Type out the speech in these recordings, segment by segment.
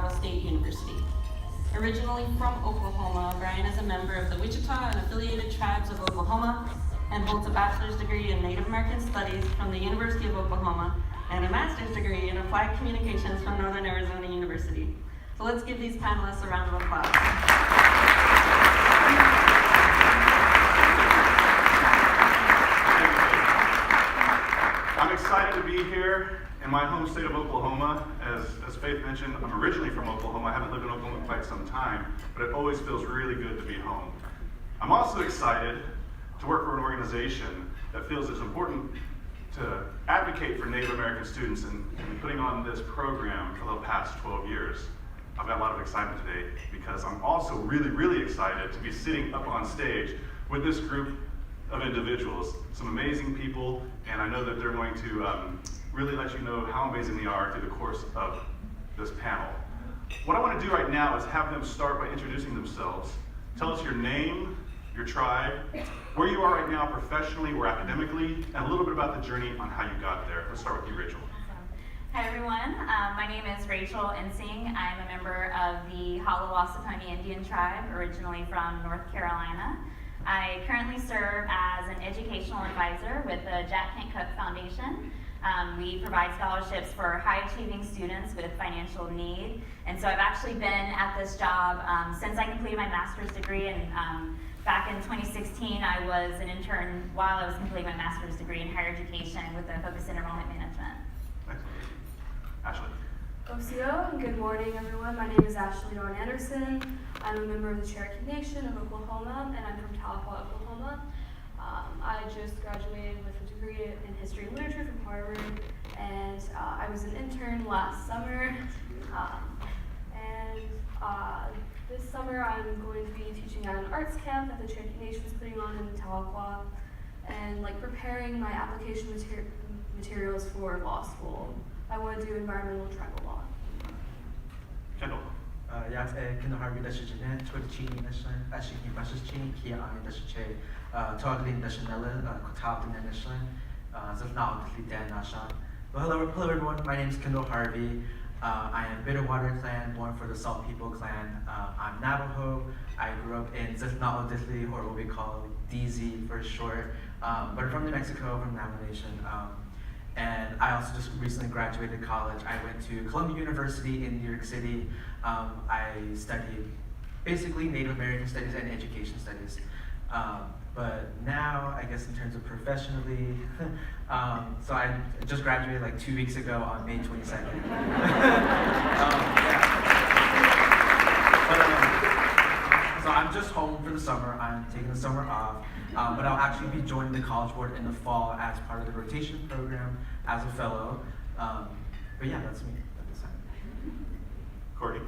Colorado State University. Originally from Oklahoma, Brian is a member of the Wichita and Affiliated Tribes of Oklahoma and holds a bachelor's degree in Native American Studies from the University of Oklahoma and a master's degree in Applied Communications from Northern Arizona University. So let's give these panelists a round of applause. I'm excited to be here in my home state of Oklahoma. As Faith mentioned, I'm originally from Oklahoma. I haven't lived in Oklahoma quite some time, but it always feels really good to be home. I'm also excited to work for an organization that feels it's important to advocate for Native American students and putting on this program for the past 12 years. I've got a lot of excitement today because I'm also really, really excited to be sitting up on stage with this group of individuals, some amazing people, and I know that they're going to really let you know how amazing they are through the course of this panel. What I want to do right now is have them start by introducing themselves. Tell us your name, your tribe, where you are right now professionally or academically, and a little bit about the journey on how you got there. Let's start with you, Rachel. Hi everyone, my name is Rachel Ensing. I'm a member of the Halawassaponi Indian tribe, originally from North Carolina. I currently serve as an educational advisor with the Jack Kent Cooke Foundation. We provide scholarships for high-achieving students with financial need. And so I've actually been at this job since I completed my master's degree. And back in 2016, I was an intern while I was completing my master's degree in higher education with a focus in enrollment management. Excellent. Ashley. Osio, and good morning everyone. My name is Ashley Dawn Anderson. I'm a member of the Cherokee Nation of Oklahoma, and I'm from Tahlequah, Oklahoma. I just graduated with a degree in history and literature from Harvard, and I was an intern last summer. This summer I'm going to be teaching at an arts camp that the Cherokee Nation is putting on in Tahlequah, and preparing my application materials for law school. I want to do environmental tribal law. Kendall. Jag är Kendall Harvey Dashijane, Twitchini Nation, Ashiki Bashishini, Kia Ani Dashiche, Toglin Dashanella, Kotalkin Nation, Zafnal Dan Nashan. Hello everyone, my name is Kendall Harvey. I am Bitterwater clan, born for the Salt People clan. I'm Navajo. I grew up in Zafnal Dithli, or what we call DZ for short, but from New Mexico, from Navajo Nation. And I also just recently graduated college. I went to Columbia University in New York City. I studied basically Native American Studies and Education Studies. But now, I guess in terms of professionally, so I just graduated like 2 weeks ago on May 22nd. So I'm just home for the summer. I'm taking the summer off. But I'll actually be joining the College Board in the fall as part of the rotation program as a fellow. But yeah, that's me at this time. Courtney.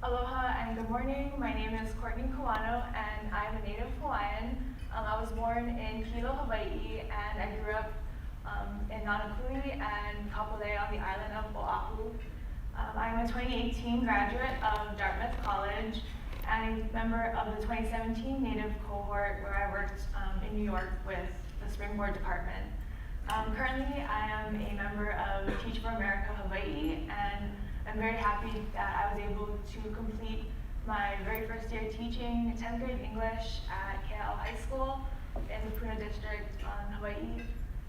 Aloha and good morning. My name is Courtney Kawano and I'm a native Hawaiian. I was born in Hilo, Hawaii, and I grew up in Nanakuli and Kapolei on the island of Oahu. I'm a 2018 graduate of Dartmouth College and a member of the 2017 Native cohort where I worked in New York with the Springboard Department. Currently, I am a member of Teach for America Hawaii, and I'm very happy that I was able to complete my very first year teaching 10th grade English at KL High School in the Puna District on Hawaii.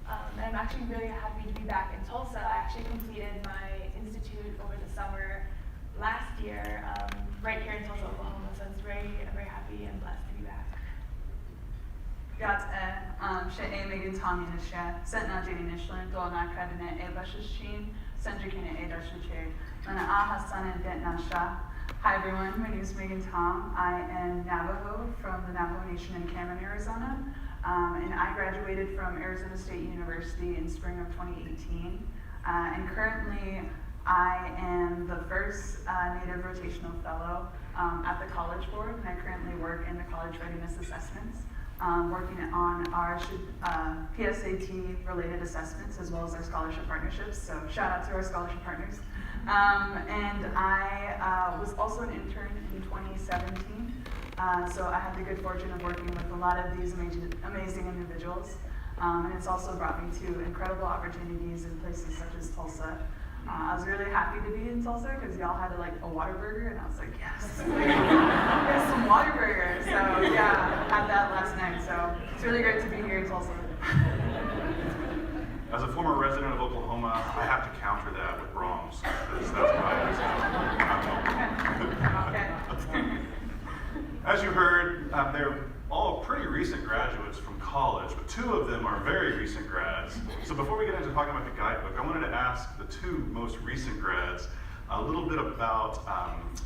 And I'm actually really happy to be back in Tulsa. I actually completed my institute over the summer last year, right here in Tulsa, Oklahoma. So I'm very happy and blessed to be back. Gat She Megan Tommy Nisha, Sentna Jane Nishlin, Dona Kadine Ebashishin, Sendrikine Edashiche, Lana Ahasana Det Nasha. Hi everyone, my name is Megan Tom. I am Navajo from the Navajo Nation in Cameron, Arizona. And I graduated from Arizona State University in spring of 2018. And currently I am the first Native Rotational Fellow at the College Board, and I currently work in the College Readiness Assessments, working on our PSAT related assessments as well as our scholarship partnerships. So shout out to our scholarship partners. And I was also an intern in 2017. So I had the good fortune of working with a lot of these amazing individuals. And it's also brought me to incredible opportunities in places such as Tulsa. I was really happy to be in Tulsa because y'all had like a Whataburger, and I was like, yes, there's some Whataburger. So yeah, I had that last night. So it's really great to be here in Tulsa. As a former resident of Oklahoma, I have to counter that with Brahms, because that's my Okay. As you heard, they're all pretty recent graduates from college, but two of them are very recent grads. So before we get into talking about the guidebook, I wanted to ask the two most recent grads a little bit about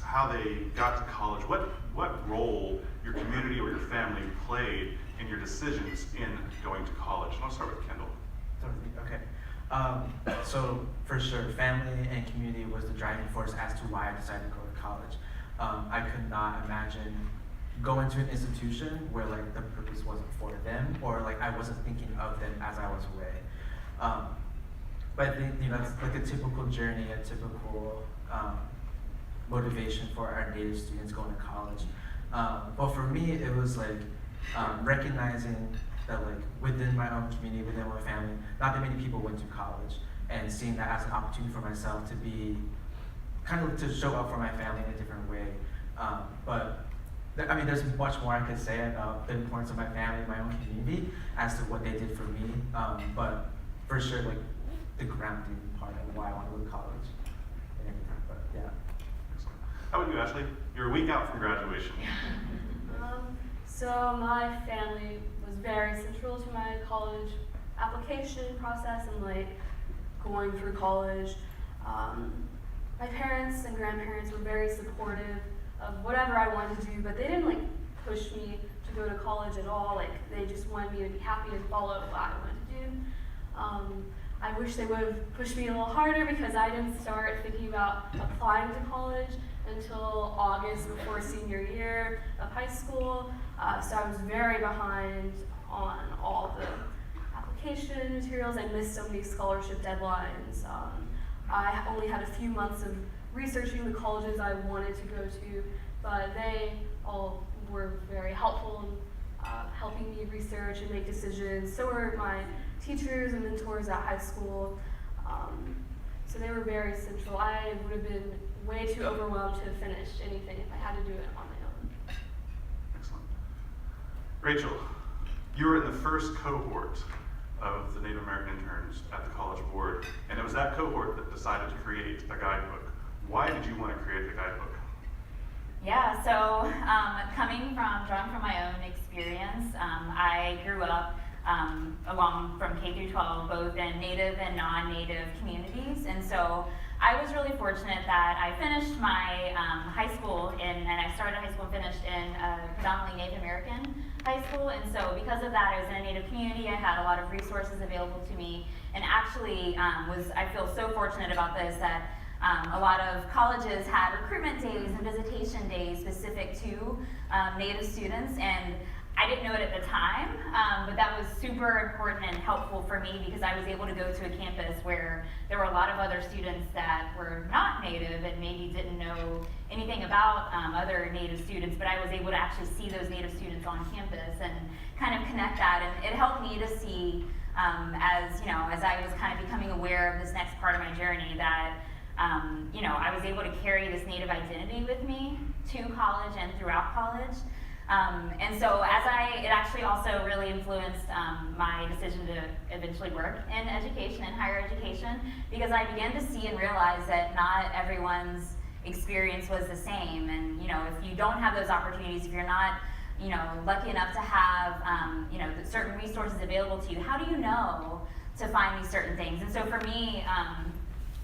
how they got to college, what role your community or your family played in your decisions in going to college. And I'll start with Kendall. Okay. So for sure, family and community was the driving force as to why I decided to go to college. I could not imagine going to an institution where like the purpose wasn't for them, or like I wasn't thinking of them as I was away. But I think it's like a typical journey, a typical motivation for our Native students going to college. But for me, it was like recognizing that like within my own community, within my family, not that many people went to college, and seeing that as an opportunity for myself to be kind of to show up for my family in a different way. There's much more I could say about the importance of my family and my own community as to what they did for me. But for sure, like the grounding part of why I want to go to college and everything. But yeah. Excellent. How about you, Ashley? You're a week out from graduation. So my family was very central to my college application process and like going through college. My parents and grandparents were very supportive of whatever I wanted to do, but they didn't like push me to go to college at all. Like they just wanted me to be happy and follow what I wanted to do. I wish they would have pushed me a little harder because I didn't start thinking about applying to college until August before senior year of high school. So I was very behind on all the application materials. I missed so many scholarship deadlines. I only had a few months of researching the colleges I wanted to go to, but they all were very helpful in helping me research and make decisions. So were my teachers and mentors at high school. So they were very central. I would have been way too overwhelmed to have finished anything if I had to do it on my own. Excellent. Rachel, you were in the first cohort of the Native American interns at the College Board, and it was that cohort that decided to create a guidebook. Why did you want to create the guidebook? Yeah, so drawing from my own experience, I grew up along from K through 12, both in Native and non-Native communities, and so I was really fortunate that I finished my high school and I started high school and finished in a predominantly Native American high school, and so because of that, I was in a Native community. I had a lot of resources available to me, and actually I feel so fortunate about this that a lot of colleges had recruitment days and visitation days specific to Native students, and I didn't know it at the time, but that was super important and helpful for me because I was able to go to a campus where there were a lot of other students that were not Native and maybe didn't know anything about other Native students, but I was able to actually see those Native students on campus and kind of connect that, and it helped me to see, as I was kind of becoming aware of this next part of my journey, that I was able to carry this Native identity with me to college and throughout college. And so it actually also really influenced my decision to eventually work in education and higher education, because I began to see and realize that not everyone's experience was the same. And, if you don't have those opportunities, if you're not, lucky enough to have, certain resources available to you, how do you know to find these certain things? And so for me,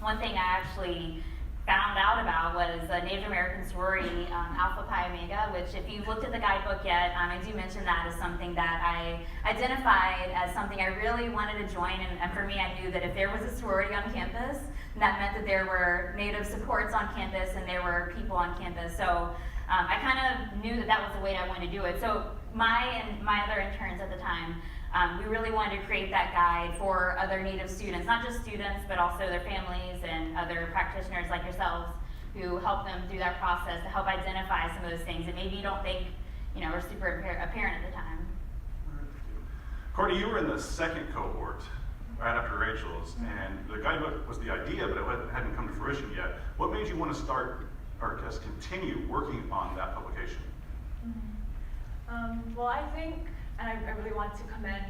one thing I actually found out about was a Native American sorority, Alpha Pi Omega, which if you've looked at the guidebook yet, I do mention that as something that I identified as something I really wanted to join, and for me, I knew that if there was a sorority on campus, that meant that there were Native supports on campus and there were people on campus. So I kind of knew that was the way I wanted to do it. So my other interns at the time, we really wanted to create that guide for other Native students, not just students, but also their families and other practitioners like yourselves who help them through that process to help identify some of those things that maybe you don't think, are super apparent at the time. Courtney, you were in the second cohort right after Rachel's, and the guidebook was the idea, but it hadn't come to fruition yet. What made you want to start, or just continue working on that publication? Well, I think, and I really want to commend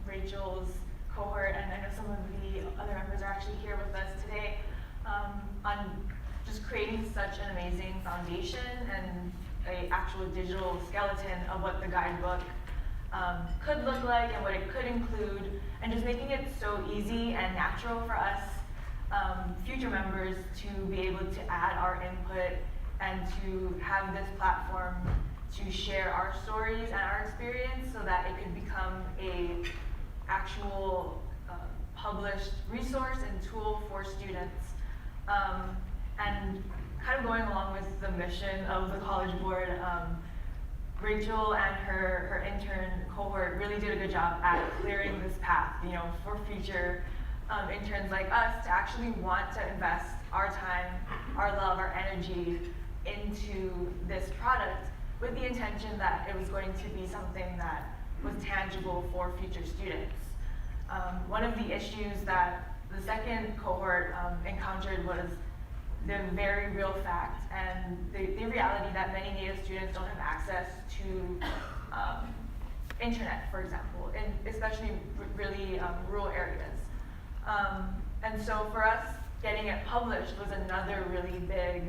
Rachel's cohort, and I know some of the other members are actually here with us today, on just creating such an amazing foundation and an actual digital skeleton of what the guidebook could look like and what it could include, and just making it so easy and natural for us future members to be able to add our input and to have this platform to share our stories and our experience so that it could become a actual published resource and tool for students. And kind of going along with the mission of the College Board, Rachel and her intern cohort really did a good job at clearing this path, for future interns like us to actually want to invest our time, our love, our energy into this product with the intention that it was going to be something that was tangible for future students. One of the issues that the second cohort encountered was the very real fact and the reality that many Native students don't have access to internet, for example, in especially really rural areas. And so for us, getting it published was another really big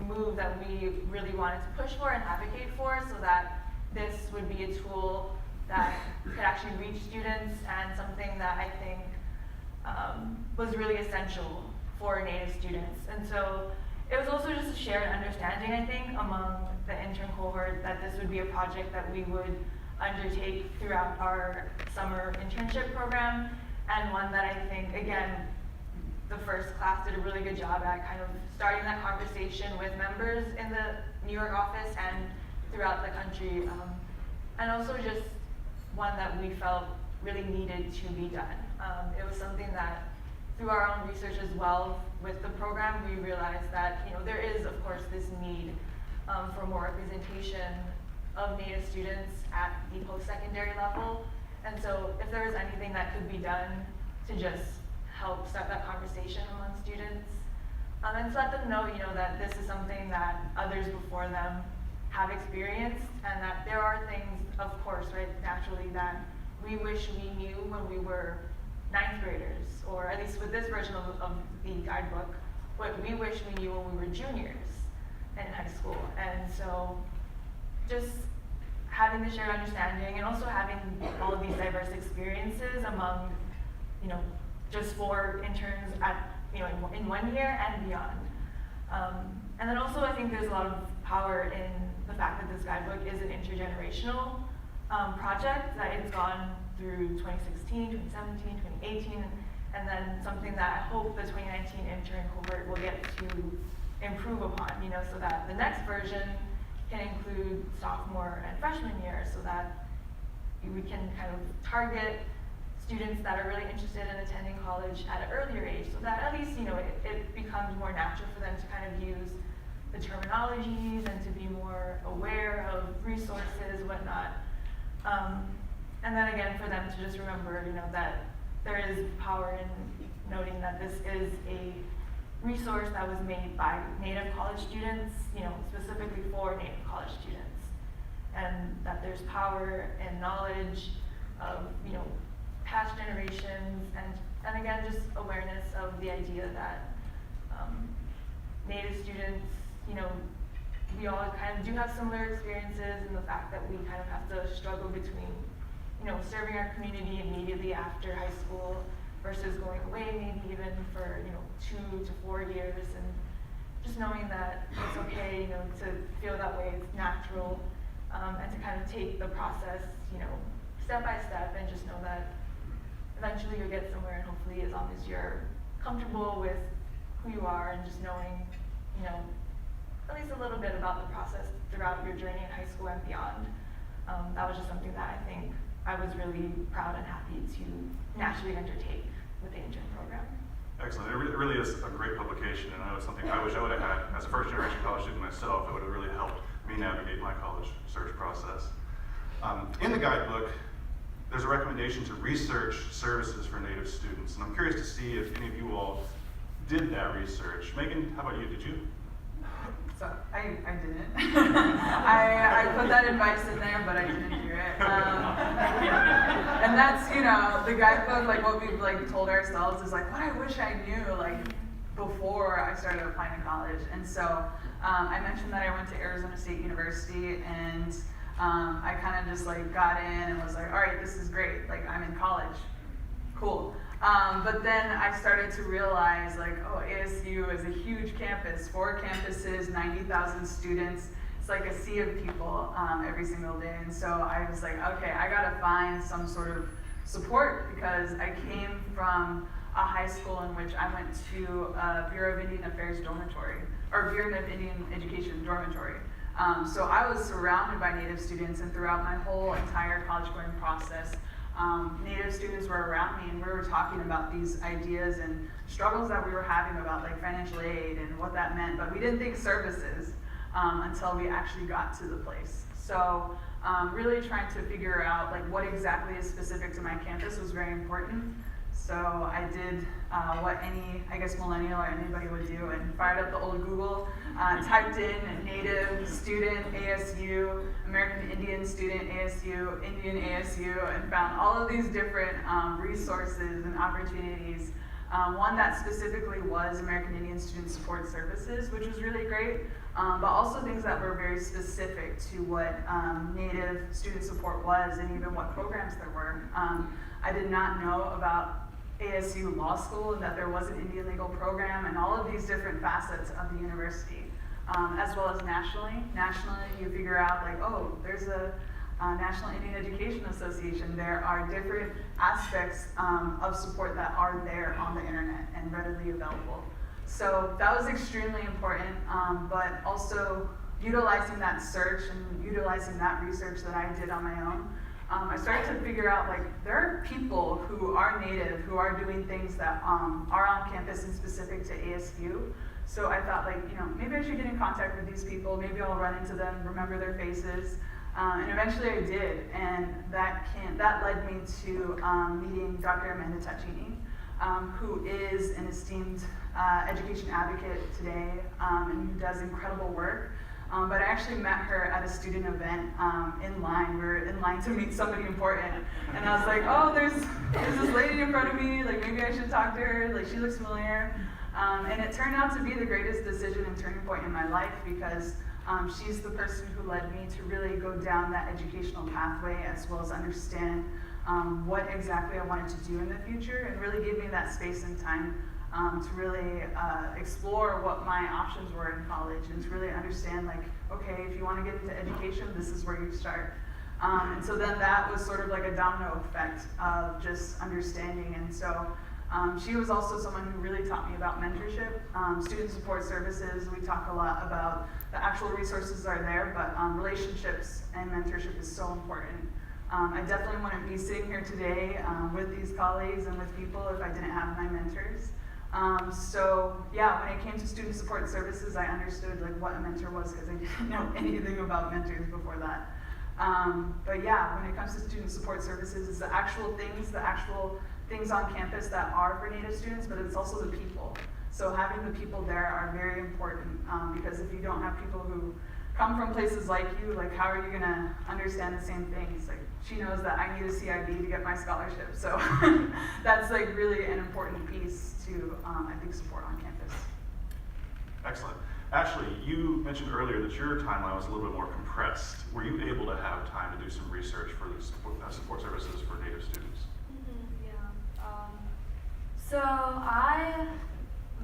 move that we really wanted to push for and advocate for, so that this would be a tool that could actually reach students and something that I think was really essential for Native students. And so it was also just a shared understanding, I think, among the intern cohort that this would be a project that we would undertake throughout our summer internship program, and one that I think, again, the first class did a really good job at kind of starting that conversation with members in the New York office and throughout the country, and also just one that we felt really needed to be done. It was something that, through our own research as well with the program, we realized that there is, of course, this need for more representation of Native students at the post-secondary level. And so if there was anything that could be done to just help start that conversation among students, and to let them know, that this is something that others before them have experienced, and that there are things, of course, right, naturally, that we wish we knew when we were 9th graders, or at least with this version of the guidebook, what we wish we knew when we were juniors in high school. And so just having the shared understanding and also having all of these diverse experiences among, just 4 interns at, in 1 year and beyond. And then also I think there's a lot of power in the fact that this guidebook is an intergenerational project, that it's gone through 2016, 2017, 2018, and then something that I hope the 2019 intern cohort will get to improve upon, so that the next version can include sophomore and freshman year, so that we can kind of target students that are really interested in attending college at an earlier age, so that at least, it becomes more natural for them to kind of use the terminologies and to be more aware of resources, whatnot. And then again, for them to just remember, that there is power in noting that this is a resource that was made by Native college students, specifically for Native college students. And that there's power and knowledge of, past generations, and again, just awareness of the idea that Native students, we all kind of do have similar experiences, and the fact that we kind of have to struggle between, serving our community immediately after high school versus going away maybe even for, 2 to 4 years, and just knowing that it's okay, to feel that way, it's natural, and to kind of take the process, step by step, and just know that eventually you'll get somewhere, and hopefully as long as you're comfortable with who you are and just knowing, at least a little bit about the process throughout your journey in high school and beyond. That was just something that I think I was really proud and happy to naturally undertake with the intern program. Excellent. It really is a great publication, and I know it's something I wish I would have had as a first-generation college student myself. It would have really helped me navigate my college search process. In the guidebook, there's a recommendation to research services for Native students. And I'm curious to see if any of you all did that research. Megan, how about you? Did you? So I didn't. I put that advice in there, but I didn't do it. And that's, you know, the guidebook, like what we've like told ourselves is like what I wish I knew like before I started applying to college. And so I mentioned that I went to Arizona State University, and I kind of just like got in and was like, all right, this is great. Like I'm in college, cool. But then I started to realize like, oh, ASU is a huge campus, 4 campuses, 90,000 students. It's like a sea of people every single day. And so I was like, okay, I gotta find some sort of support, because I came from a high school in which I went to a Bureau of Indian Affairs dormitory, or Bureau of Indian Education dormitory. So I was surrounded by Native students, and throughout my whole entire college going process, Native students were around me, and we were talking about these ideas and struggles that we were having about like financial aid and what that meant, but we didn't think services until we actually got to the place. So really trying to figure out like what exactly is specific to my campus was very important. So I did what any, I guess, millennial or anybody would do, and fired up the old Google, typed in Native student ASU, American Indian student ASU, Indian ASU, and found all of these different resources and opportunities. One that specifically was American Indian Student Support Services, which was really great, but also things that were very specific to what Native student support was, and even what programs there were. I did not know about ASU Law School, and that there was an Indian legal program, and all of these different facets of the university, as well as nationally. Nationally, you figure out like, oh, there's a National Indian Education Association. There are different aspects of support that are there on the internet and readily available. So that was extremely important, but also utilizing that search and utilizing that research that I did on my own. I started to figure out like there are people who are Native who are doing things that are on campus and specific to ASU. So I thought like, you know, maybe I should get in contact with these people. Maybe I'll run into them, remember their faces. And eventually I did, and that led me to meeting Dr. Amanda Taccini, who is an esteemed education advocate today, and who does incredible work. But I actually met her at a student event in line. We were in line to meet somebody important. And I was like, oh, there's this lady in front of me, like maybe I should talk to her, like she looks familiar. And it turned out to be the greatest decision and turning point in my life, because she's the person who led me to really go down that educational pathway, as well as understand what exactly I wanted to do in the future, and really gave me that space and time to really explore what my options were in college, and to really understand like, okay, if you want to get into education, this is where you start. And so then that was sort of like a domino effect of just understanding. And so she was also someone who really taught me about mentorship, student support services. We talk a lot about the actual resources are there, but relationships and mentorship is so important. I definitely wouldn't be sitting here today with these colleagues and with people if I didn't have my mentors. So yeah, when it came to student support services, I understood like what a mentor was, because I didn't know anything about mentors before that. But yeah, when it comes to student support services, it's the actual things on campus that are for Native students, but it's also the people. So having the people there are very important, because if you don't have people who come from places like you, like how are you gonna understand the same things? Like she knows that I need a CIB to get my scholarship, so that's like really an important piece to, I think, support on campus. Excellent. Ashley, you mentioned earlier that your timeline was a little bit more compressed. Were you able to have time to do some research for the support services for Native students? Yeah. So I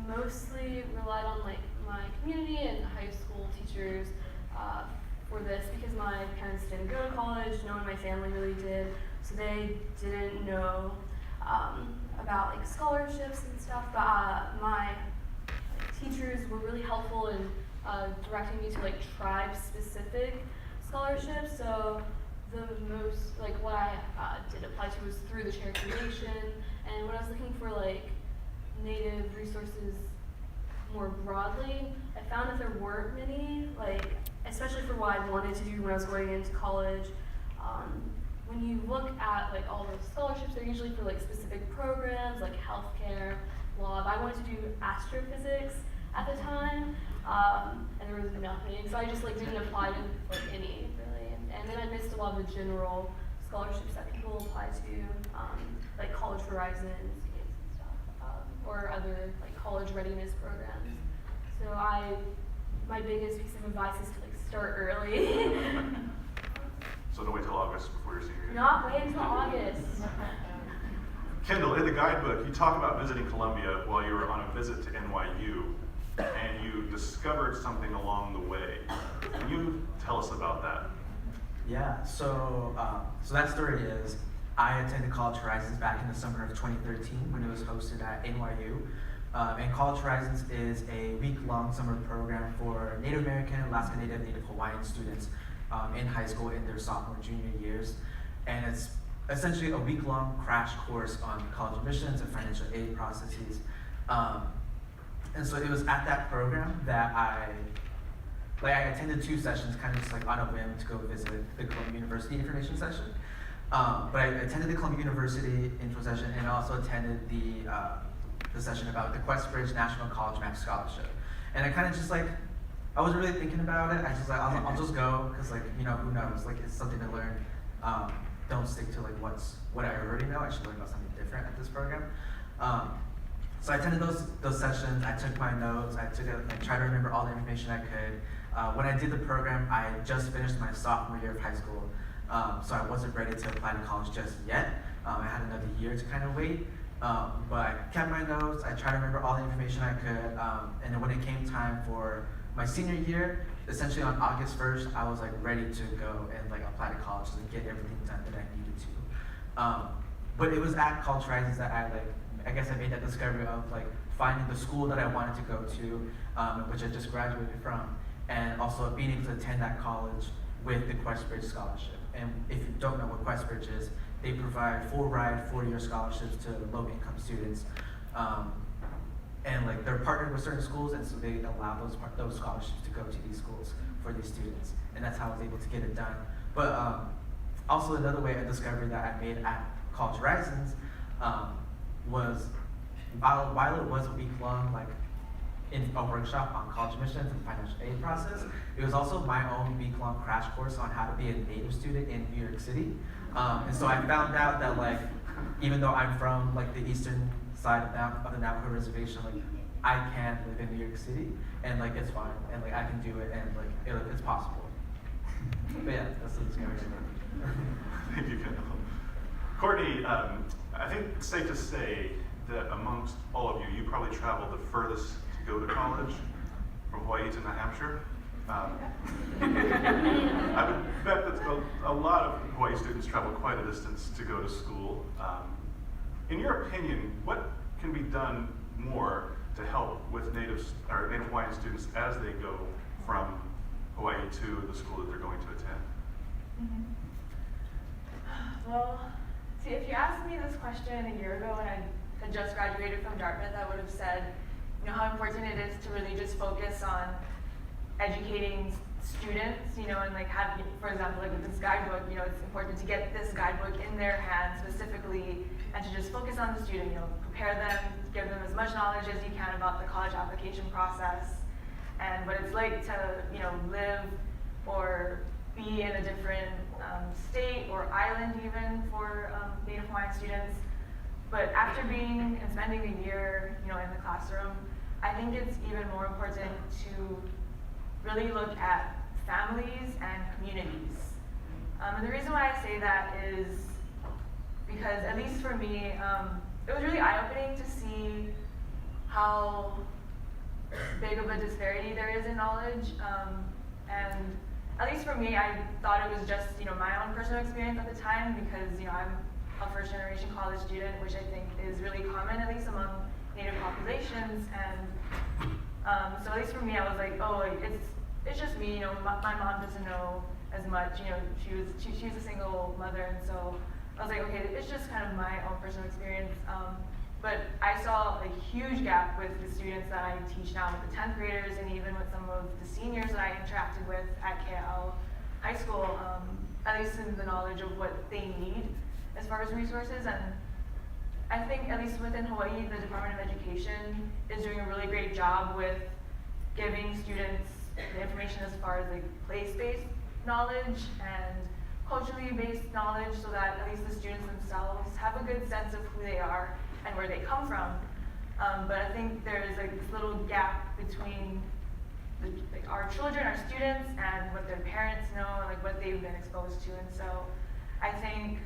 mostly relied on like my community and high school teachers for this, because my parents didn't go to college. No one in my family really did, so they didn't know about like scholarships and stuff. But my teachers were really helpful in directing me to like tribe-specific scholarships. So the most, like what I did apply to was through the Cherokee Nation, and when I was looking for like Native resources more broadly, I found that there weren't many, like especially for what I wanted to do when I was going into college. when you look at like all those scholarships, they're usually for like specific programs like healthcare, law. I wanted to do astrophysics at the time, and there was nothing, so I just like didn't apply to like any really. And then I missed a lot of the general scholarships that people apply to, like College Horizons and stuff, or other like college readiness programs. So my biggest piece of advice is to like start early. So don't wait till August before your senior year. Not wait until August. Kendall, in the guidebook, you talk about visiting Columbia while you were on a visit to NYU, and you discovered something along the way. Can you tell us about that? Yeah, so that story is, I attended College Horizons back in the summer of 2013 when it was hosted at NYU. And College Horizons is a week-long summer program for Native American, Alaska Native, Native Hawaiian students in high school in their sophomore, junior years. And it's essentially a week-long crash course on college admissions and financial aid processes. And so it was at that program that I attended 2 sessions, kind of just like on a whim to go visit the Columbia University information session. But I attended the Columbia University intro session, and I also attended the session about the Questbridge National College Max Scholarship. And I kind of just like, I wasn't really thinking about it. I just like, I'll just go, because like, you know, who knows? Like, it's something to learn. Don't stick to like what I already know. I should learn about something different at this program. So I attended those sessions. I took my notes. I tried to remember all the information I could. When I did the program, I just finished my sophomore year of high school, so I wasn't ready to apply to college just yet. I had another year to kind of wait, but I kept my notes. I tried to remember all the information I could, and then when it came time for my senior year, essentially on August 1st, I was like ready to go and like apply to college and get everything done that I needed to. But it was at College Horizons that I guess I made that discovery of like finding the school that I wanted to go to, which I just graduated from, and also being able to attend that college with the Questbridge Scholarship. And if you don't know what Questbridge is, they provide full ride, 4-year scholarships to low-income students. And like they're partnered with certain schools, and so they allow those scholarships to go to these schools for these students. And that's how I was able to get it done. But also another way I discovered that I made at College Horizons was while it was a week-long like in a workshop on college admissions and financial aid process, it was also my own week-long crash course on how to be a Native student in New York City. And so I found out that like, even though I'm from like the eastern side of the Navajo reservation, like I can live in New York City, and like it's fine, and like I can do it, and like it's possible. But yeah, that's the discovery. Thank you, Kendall. Courtney, I think it's safe to say that amongst all of you, you probably traveled the furthest to go to college, from Hawaii to New Hampshire. I would bet that a lot of Hawaii students travel quite a distance to go to school. In your opinion, what can be done more to help with Native Hawaiian students as they go from Hawaii to the school that they're going to attend? Well, see, if you asked me this question a year ago when I had just graduated from Dartmouth, I would have said, you know, how important it is to really just focus on educating students, you know, and like have, for example, like with this guidebook, you know, it's important to get this guidebook in their hands specifically and to just focus on the student, you know, prepare them, give them as much knowledge as you can about the college application process and what it's like to, you know, live or be in a different state or island even for Native Hawaiian students. But after being and spending a year, you know, in the classroom, I think it's even more important to really look at families and communities. And the reason why I say that is because, at least for me, it was really eye-opening to see how big of a disparity there is in knowledge. And at least for me, I thought it was just, you know, my own personal experience at the time because, you know, I'm a first-generation college student, which I think is really common, at least among Native populations. And so at least for me, I was like, oh, it's just me, you know, my mom doesn't know as much, you know, she was a single mother, and so I was like, okay, it's just kind of my own personal experience. But I saw a huge gap with the students that I teach now, with the 10th graders, and even with some of the seniors that I interacted with at KL High School. at least in the knowledge of what they need as far as resources. And I think at least within Hawaii, the Department of Education is doing a really great job with giving students the information as far as like place-based knowledge and culturally based knowledge, so that at least the students themselves have a good sense of who they are and where they come from. But I think there's like this little gap between like our children, our students, and what their parents know and like what they've been exposed to. And so I think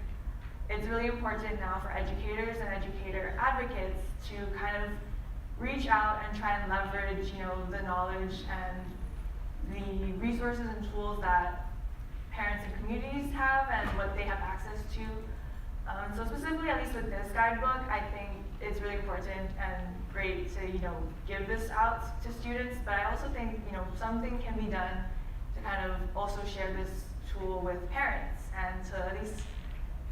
it's really important now for educators and educator advocates to kind of reach out and try and leverage, you know, the knowledge and the resources and tools that parents and communities have and what they have access to. So specifically, at least with this guidebook, I think it's really important and great to, you know, give this out to students, but I also think, you know, something can be done to kind of also share this tool with parents and to at least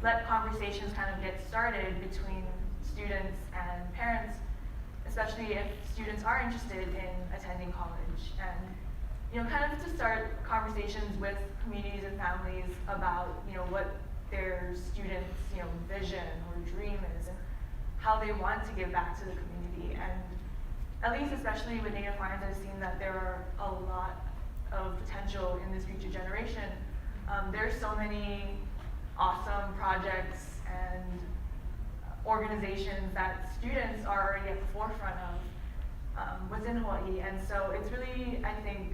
let conversations kind of get started between students and parents, especially if students are interested in attending college, and, you know, kind of to start conversations with communities and families about, you know, what their students', you know, vision or dream is and how they want to give back to the community. And at least especially with Native Hawaiians, I've seen that there are a lot of potential in this future generation. There's so many awesome projects and organizations that students are already at the forefront of within Hawaii. And so it's really, I think,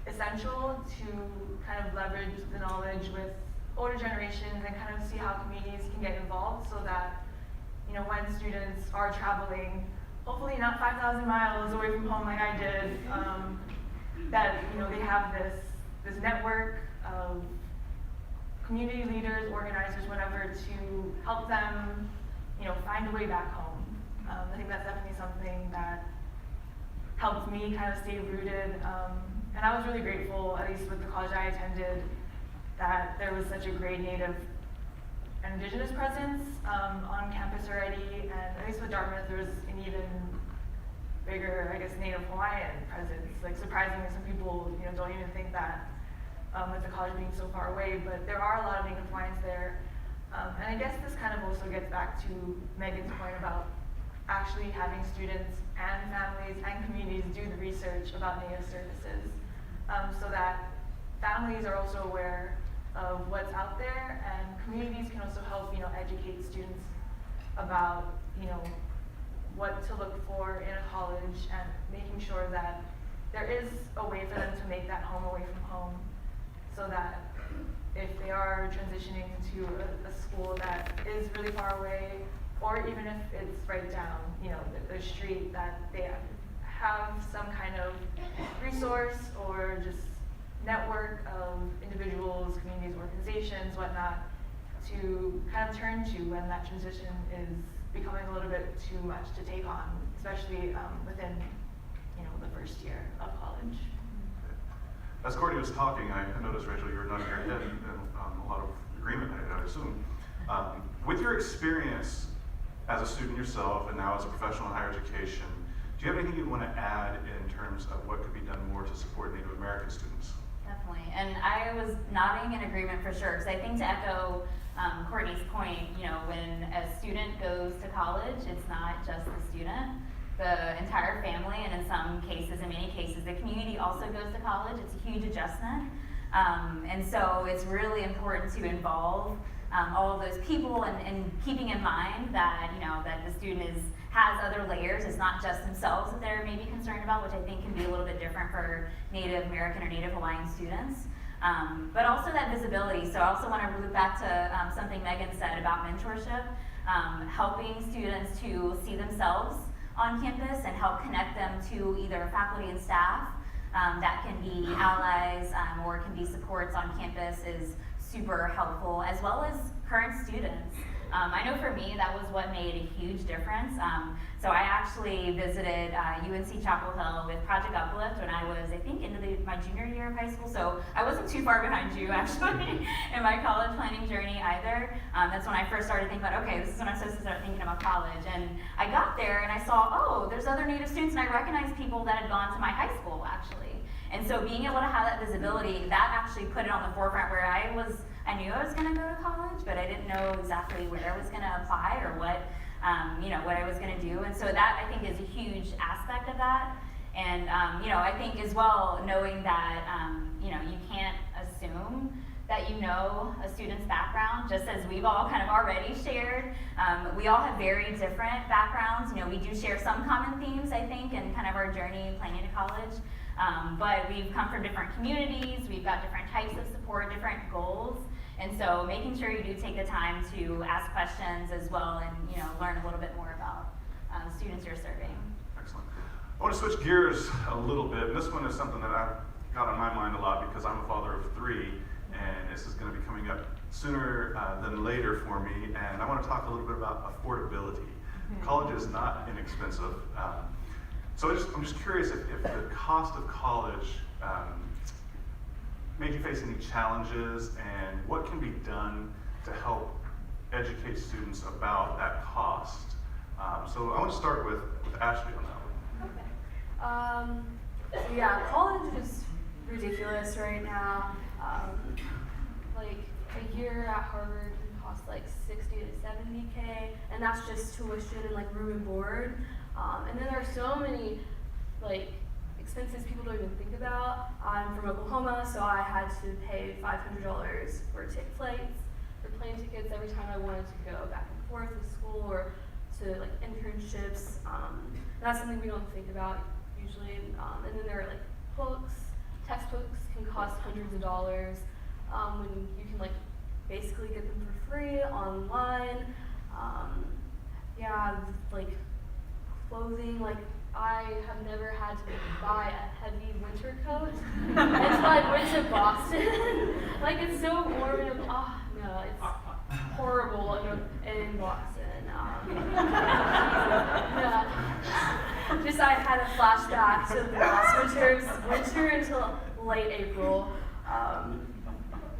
essential to kind of leverage the knowledge with older generations and kind of see how communities can get involved, so that, you know, when students are traveling, hopefully not 5,000 miles away from home like I did, that, you know, they have this network of community leaders, organizers, whatever, to help them, you know, find a way back home. I think that's definitely something that helped me kind of stay rooted. And I was really grateful, at least with the college I attended, that there was such a great Native and Indigenous presence on campus already. And at least with Dartmouth, there was an even bigger, I guess, Native Hawaiian presence. Like, surprisingly, some people, you know, don't even think that with the college being so far away, but there are a lot of Native Hawaiians there. And I guess this kind of also gets back to Megan's point about actually having students and families and communities do the research about Native services, so that families are also aware of what's out there, and communities can also help, you know, educate students about, you know, what to look for in a college, and making sure that there is a way for them to make that home away from home, so that if they are transitioning to a school that is really far away, or even if it's right down, you know, the street, that they have some kind of resource or just network of individuals, communities, organizations, whatnot, to kind of turn to when that transition is becoming a little bit too much to take on, especially within, you know, the first year of college. As Courtney was talking, I noticed, Rachel, you were nodding your head in a lot of agreement, I assume. With your experience as a student yourself and now as a professional in higher education, do you have anything you want to add in terms of what could be done more to support Native American students? Definitely, and I was nodding in agreement for sure, because I think, to echo Courtney's point, you know, when a student goes to college, it's not just the student, the entire family, and in some cases, in many cases, the community also goes to college. It's a huge adjustment, and so it's really important to involve all of those people, and keeping in mind that, you know, that the student has other layers. It's not just themselves that they're maybe concerned about, which I think can be a little bit different for Native American or Native Hawaiian students. But also that visibility. So I also want to loop back to something Megan said about mentorship, helping students to see themselves on campus and help connect them to either faculty and staff that can be allies or can be supports on campus is super helpful, as well as current students. I know for me, that was what made a huge difference. So I actually visited UNC Chapel Hill with Project Uplift when I was, I think, into my junior year of high school. So I wasn't too far behind you, actually, in my college planning journey either. That's when I first started thinking about, okay, this is when I'm supposed to start thinking about college. And I got there and I saw, oh, there's other Native students, and I recognized people that had gone to my high school, actually. And so being able to have that visibility, that actually put it on the forefront where I knew I was going to go to college, but I didn't know exactly where I was going to apply or what I was going to do. And so that, I think, is a huge aspect of that. And, I think as well, knowing that, you can't assume that you know a student's background, just as we've all kind of already shared. We all have very different backgrounds. We do share some common themes, I think, in kind of our journey planning to college. But we've come from different communities, we've got different types of support, different goals. And so making sure you do take the time to ask questions as well and, learn a little bit more about students you're serving. Excellent. I want to switch gears a little bit. And this one is something that I've got on my mind a lot because I'm a father of 3, and this is going to be coming up sooner than later for me. And I want to talk a little bit about affordability. College is not inexpensive. So I'm just curious if the cost of college made you face any challenges, and what can be done to help educate students about that cost. So I want to start with Ashley on that one. Okay. So yeah, college is ridiculous right now. Like a year at Harvard can cost like 60 to 70K, and that's just tuition and like room and board. And then there are so many like expenses people don't even think about. I'm from Oklahoma, so I had to pay $500 for flights, for plane tickets every time I wanted to go back and forth to school or to like internships. That's something we don't think about usually. And then there are like books, textbooks can cost hundreds of dollars when you can like basically get them for free online. Like clothing, like I have never had to buy a heavy winter coat until I went to Boston. Like it's so warm and it's horrible in Boston. Just I had a flashback to the last winter until late April.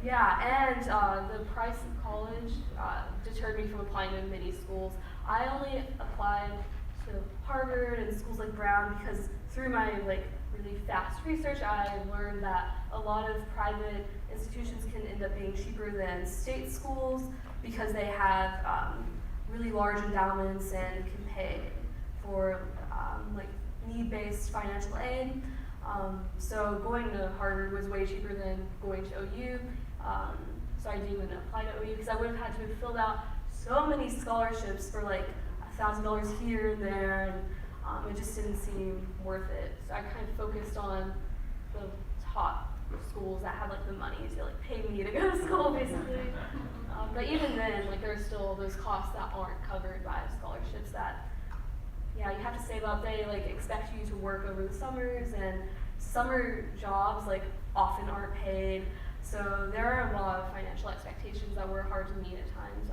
And the price of college deterred me from applying to many schools. I only applied to Harvard and schools like Brown because through my really fast research, I learned that a lot of private institutions can end up being cheaper than state schools because they have really large endowments and can pay for need-based financial aid. So going to Harvard was way cheaper than going to OU. So I didn't even apply to OU because I would have had to have filled out so many scholarships for like $1,000 here and there, and it just didn't seem worth it. So I kind of focused on the top schools that had like the money to like pay me to go to school, basically. But even then, like there's still those costs that aren't covered by scholarships that, you have to save up. They like expect you to work over the summers, and summer jobs like often aren't paid. So there are a lot of financial expectations that were hard to meet at times.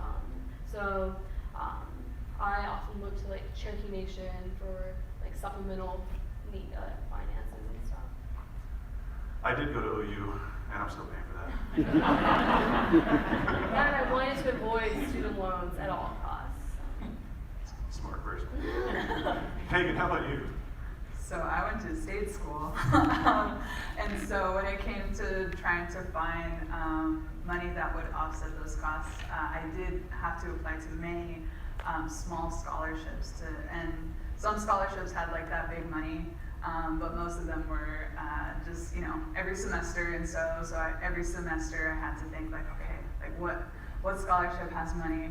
I often look to like Cherokee Nation for like supplemental finances and stuff. I did go to OU, and I'm still paying for that. And I wanted to avoid student loans at all costs. Smart person. Hagen, how about you? So I went to state school, and so when it came to trying to find money that would offset those costs, I did have to apply to many small scholarships and some scholarships had like that big money, but most of them were just every semester, and so every semester I had to think like, okay, like what scholarship has money,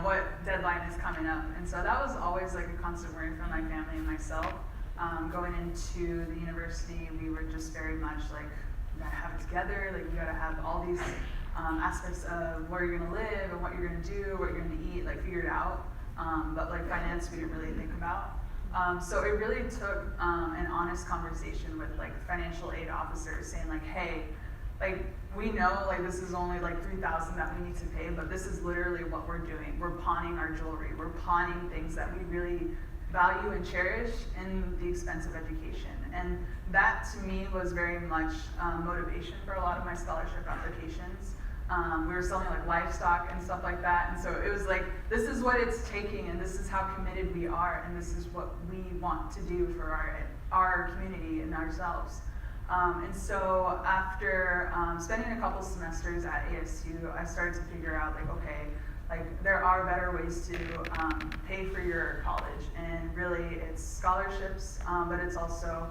what deadline is coming up, and so that was always like a constant worry for my family and myself. Going into the university, we were just very much like, we gotta have it together, like we gotta have all these aspects of where you're gonna live and what you're gonna do, what you're gonna eat, like figured out. But like finance, we didn't really think about. So it really took an honest conversation with like financial aid officers saying like, hey, like we know like this is only like $3,000 that we need to pay, but this is literally what we're doing. We're pawning our jewelry. We're pawning things that we really value and cherish in the expense of education. And that to me was very much motivation for a lot of my scholarship applications. We were selling like livestock and stuff like that, and so it was like, this is what it's taking, and this is how committed we are, and this is what we want to do for our community and ourselves. And so after spending a couple semesters at ASU, I started to figure out like, okay, like there are better ways to pay for your college, and really it's scholarships, but it's also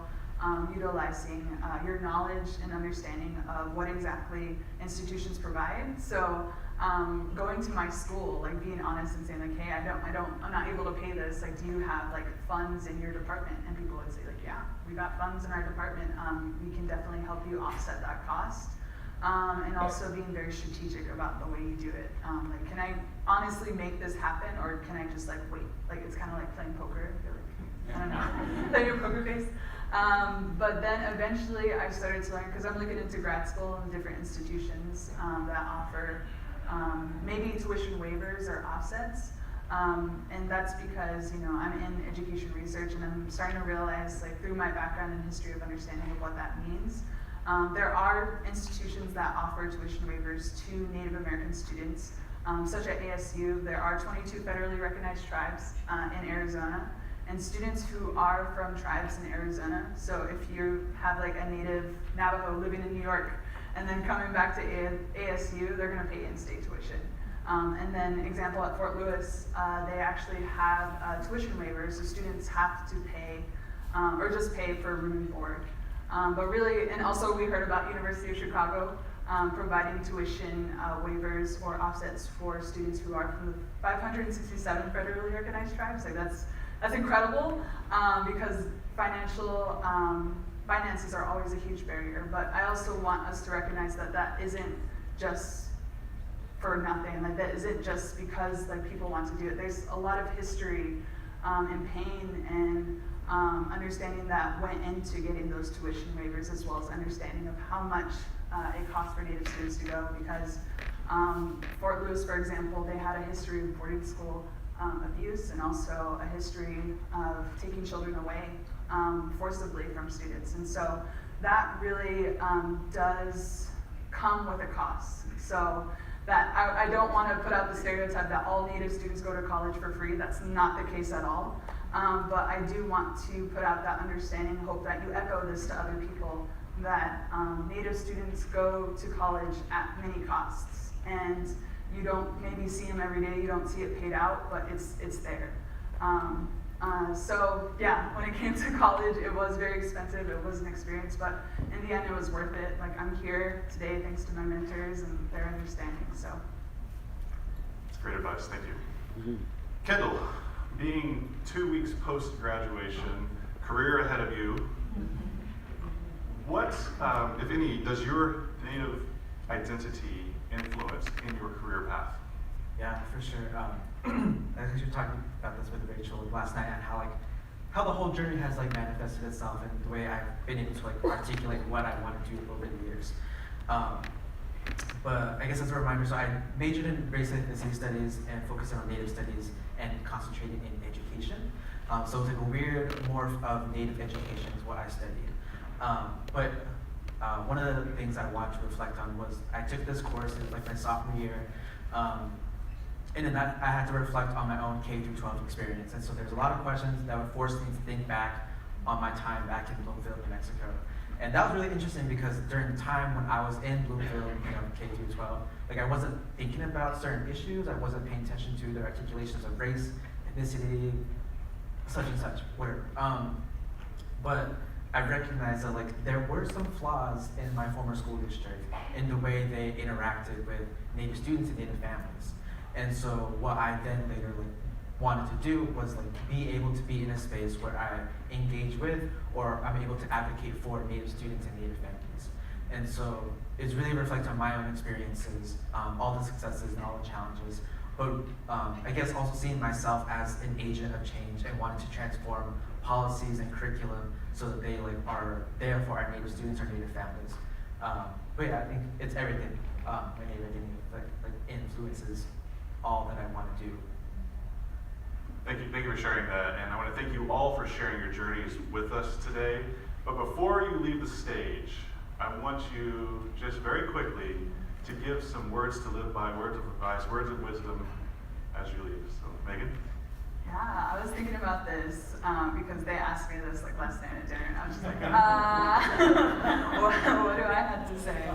utilizing your knowledge and understanding of what exactly institutions provide. So going to my school, like being honest and saying like, hey, I'm not able to pay this. Like, do you have like funds in your department? And people would say like, yeah, we got funds in our department. We can definitely help you offset that cost. And also being very strategic about the way you do it. Like, can I honestly make this happen, or can I just like wait? Like, it's kind of like playing poker. I feel like, I don't know, play your poker face. But then eventually I started to learn, because I'm looking into grad school and different institutions that offer maybe tuition waivers or offsets. And that's because, you know, I'm in education research, and I'm starting to realize, like through my background and history of understanding of what that means, there are institutions that offer tuition waivers to Native American students, such at ASU. There are 22 federally recognized tribes in Arizona, and students who are from tribes in Arizona. So if you have like a native Navajo living in New York and then coming back to ASU, they're going to pay in-state tuition. And then, example, at Fort Lewis, they actually have tuition waivers, so students have to pay, or just pay for room and board. But really, and also we heard about University of Chicago providing tuition waivers or offsets for students who are from the 567 federally recognized tribes. Like that's incredible, because finances are always a huge barrier. But I also want us to recognize that that isn't just for nothing. Like that isn't just because like people want to do it. There's a lot of history and pain and understanding that went into getting those tuition waivers, as well as understanding of how much it costs for Native students to go. Because Fort Lewis, for example, they had a history of boarding school abuse, and also a history of taking children away forcibly from students. And so that really does come with a cost. So that I don't want to put out the stereotype that all Native students go to college for free. That's not the case at all. But I do want to put out that understanding, hope that you echo this to other people, that Native students go to college at many costs. And you don't maybe see them every day, you don't see it paid out, but it's there. So yeah, when it came to college, it was very expensive, it was an experience, but in the end it was worth it. Like, I'm here today thanks to my mentors and their understanding, so. That's great advice, thank you. Kendall, being 2 weeks post-graduation, career ahead of you, what, if any, does your Native identity influence in your career path? Yeah, for sure. I was actually talking about this with Rachel last night, and how the whole journey has like manifested itself, and the way I've been able to like articulate what I want to do over the years. But I guess as a reminder, so I majored in race and ethnicity studies and focusing on Native studies and concentrated in education. So it was like a weird morph of Native education is what I studied. But one of the things I wanted to reflect on was I took this course in like my sophomore year, and then I had to reflect on my own K-12 experience. And so there's a lot of questions that would force me to think back on my time back in Bloomfield, New Mexico. And that was really interesting because during the time when I was in Bloomfield, K-12, like I wasn't thinking about certain issues, I wasn't paying attention to the articulations of race, ethnicity, such and such, whatever. But I recognized that like there were some flaws in my former school district in the way they interacted with Native students and Native families. And so what I then later like wanted to do was like be able to be in a space where I engage with, or I'm able to advocate for Native students and Native families. And so it's really reflect on my own experiences, all the successes and all the challenges, but I guess also seeing myself as an agent of change and wanting to transform policies and curriculum so that they like are there for our Native students or Native families. But yeah, I think it's everything. My Native identity like influences all that I want to do. Thank you for sharing that, and I want to thank you all for sharing your journeys with us today. But before you leave the stage, I want you just very quickly to give some words to live by, words of advice, words of wisdom as you leave. So, Megan? Yeah, I was thinking about this because they asked me this like last night at dinner, and I was just like, what do I have to say?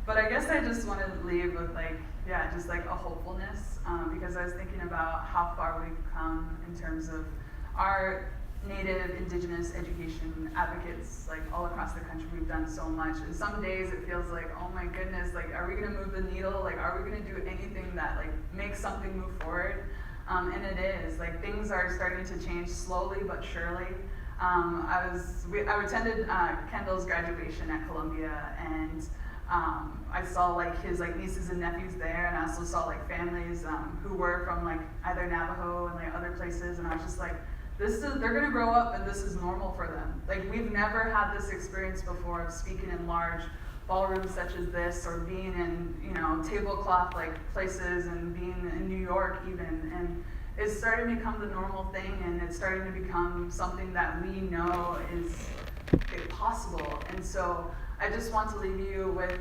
But I guess I just wanted to leave with like, yeah, just like a hopefulness because I was thinking about how far we've come in terms of our Native, Indigenous education advocates like all across the country. We've done so much, and some days it feels like, oh my goodness, like are we gonna move the needle? Like are we gonna do anything that like makes something move forward? And it is like things are starting to change slowly but surely. I attended Kendall's graduation at Columbia, and I saw like his like nieces and nephews there, and I also saw like families who were from like either Navajo and like other places, and I was just like, they're gonna grow up and this is normal for them. Like we've never had this experience before of speaking in large ballrooms such as this, or being in, you know, tablecloth like places, and being in New York even, and it's starting to become the normal thing, and it's starting to become something that we know is possible. And so I just want to leave you with,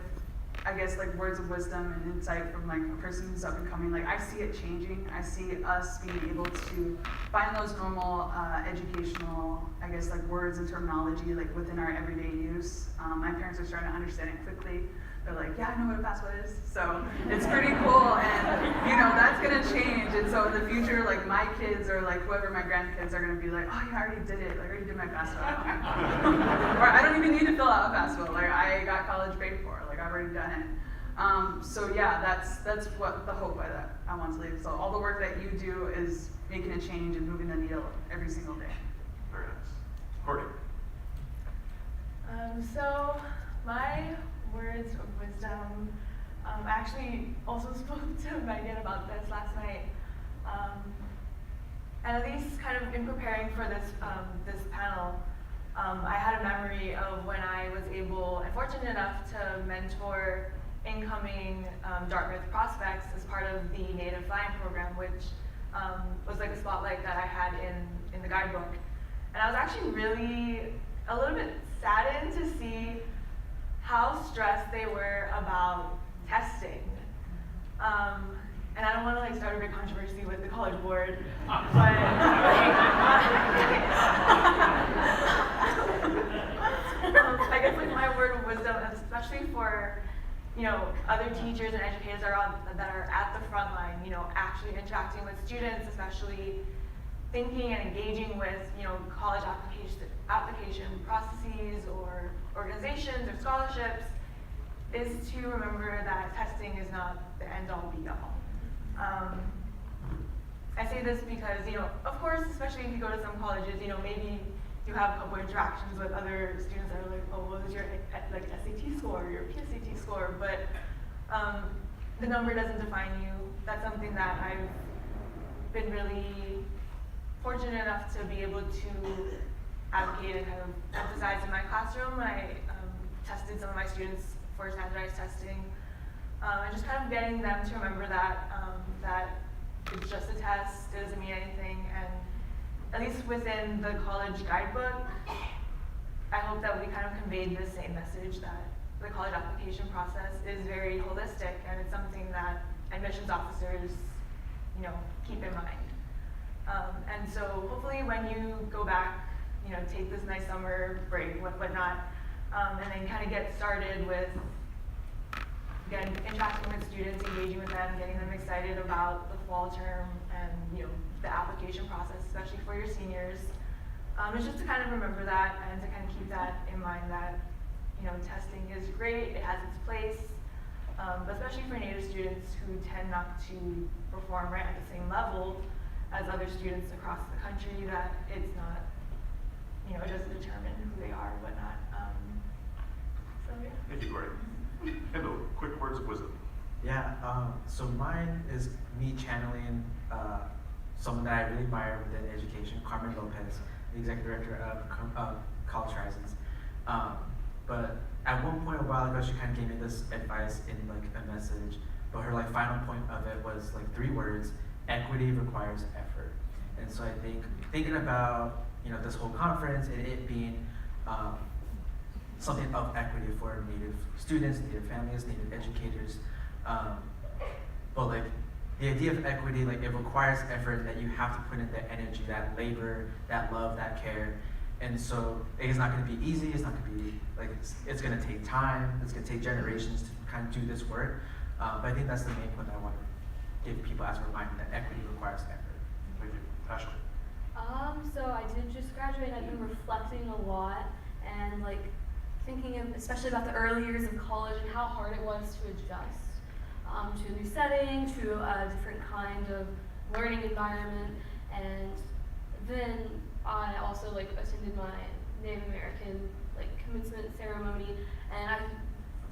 I guess, like words of wisdom and insight from like a person who's up and coming. Like I see it changing. I see us being able to find those normal educational, I guess, like words and terminology like within our everyday use. My parents are starting to understand it quickly. They're like, yeah, I know what a FAFSA is. So it's pretty cool, and you know that's gonna change. And so in the future, like my kids or like whoever my grandkids are gonna be like, oh yeah, I already did it. Like I already did my FAFSA. Or I don't even need to fill out a FAFSA. Like I got college paid for. Like I've already done it. So yeah, that's what the hope that I want to leave. So all the work that you do is making a change and moving the needle every single day. Very nice. Courtney. So my words of wisdom, I actually also spoke to Megan about this last night. And at least kind of in preparing for this panel, I had a memory of when I was able and fortunate enough to mentor incoming Dartmouth prospects as part of the Native Flying Program, which was like a spotlight that I had in the guidebook. And I was actually really a little bit saddened to see how stressed they were about testing. And I don't want to like start a big controversy with the College Board, but I guess like my word of wisdom, especially for other teachers and educators that are at the front line, actually interacting with students, especially thinking and engaging with college application processes or organizations or scholarships, is to remember that testing is not the end-all be-all. I say this because, of course, especially if you go to some colleges, maybe you have a couple interactions with other students that are like, oh, what was your SAT score or your PSAT score? But the number doesn't define you. That's something that I've been really fortunate enough to be able to advocate and kind of emphasize in my classroom. I tested some of my students for standardized testing, and just kind of getting them to remember that that it's just a test, it doesn't mean anything, and at least within the college guidebook, I hope that we kind of conveyed the same message that the college application process is very holistic, and it's something that admissions officers, keep in mind. And so hopefully when you go back, take this nice summer break, whatnot, and then kind of get started with, again, interacting with students, engaging with them, getting them excited about the fall term and the application process, especially for your seniors. It's just to kind of remember that and to kind of keep that in mind that testing is great, it has its place, but especially for Native students who tend not to perform right at the same level as other students across the country, that it's not, it doesn't determine who they are, whatnot. So yeah. Thank you, Courtney. Kendall, quick words of wisdom. Yeah, so mine is me channeling someone that I really admire within education, Carmen Lopez, the executive director of College Horizons. But at one point a while ago, she kind of gave me this advice in like a message, but her like final point of it was like 3 words: equity requires effort. And so I think thinking about this whole conference and it being something of equity for Native students, Native families, Native educators, but like the idea of equity, like it requires effort that you have to put in that energy, that labor, that love, that care. And so it's not going to be easy. It's not going to be like it's going to take time. It's going to take generations to kind of do this work. But I think that's the main point I want to give people as a reminder that equity requires effort. Thank you. Ashley? So I did just graduate. I've been reflecting a lot and like thinking of, especially about the early years of college and how hard it was to adjust to a new setting, to a different kind of learning environment. And then I also like attended my Native American like commencement ceremony, and I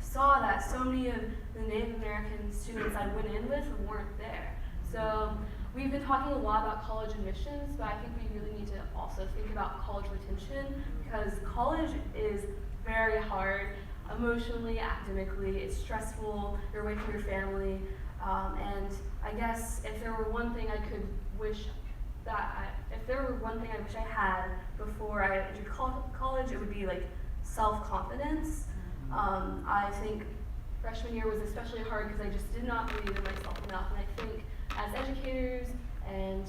saw that so many of the Native American students I went in with weren't there. So we've been talking a lot about college admissions, but I think we really need to also think about college retention, because college is very hard emotionally, academically. It's stressful. You're away from your family, and I guess if there were one thing I could wish if there were one thing I wish I had before I entered college, it would be like self-confidence. I think freshman year was especially hard because I just did not believe in myself enough, and I think as educators and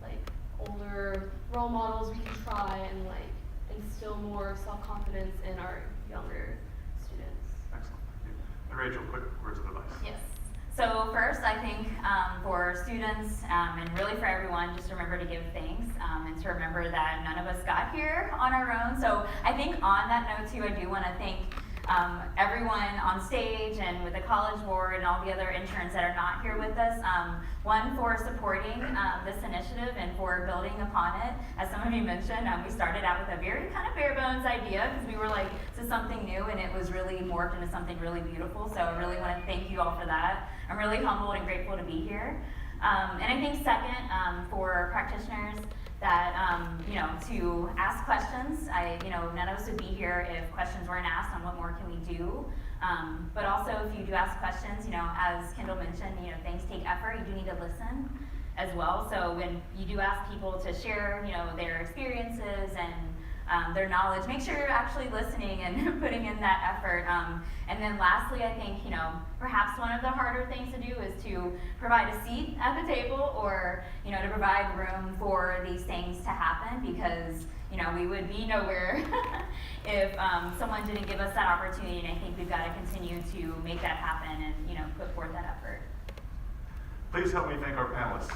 like older role models, we can try and like instill more self-confidence in our younger students. Excellent. Thank you. And Rachel, quick words of advice. Yes. So first, I think for students and really for everyone, just remember to give thanks and to remember that none of us got here on our own. So I think on that note too, I do want to thank everyone on stage and with the College Board and all the other interns that are not here with us. One, for supporting this initiative and for building upon it. As some of you mentioned, we started out with a very kind of bare bones idea because we were like, this is something new, and it was really morphed into something really beautiful. So I really want to thank you all for that. I'm really humbled and grateful to be here. And I think second, for practitioners, that to ask questions. None of us would be here if questions weren't asked on what more can we do. But also, if you do ask questions, as Kendall mentioned, things take effort. You do need to listen as well. So when you do ask people to share, their experiences and their knowledge, make sure you're actually listening and putting in that effort. And then lastly, I think, perhaps one of the harder things to do is to provide a seat at the table, or, to provide room for these things to happen, because, we would be nowhere if someone didn't give us that opportunity. And I think we've got to continue to make that happen and, put forth that effort. Please help me thank our panelists.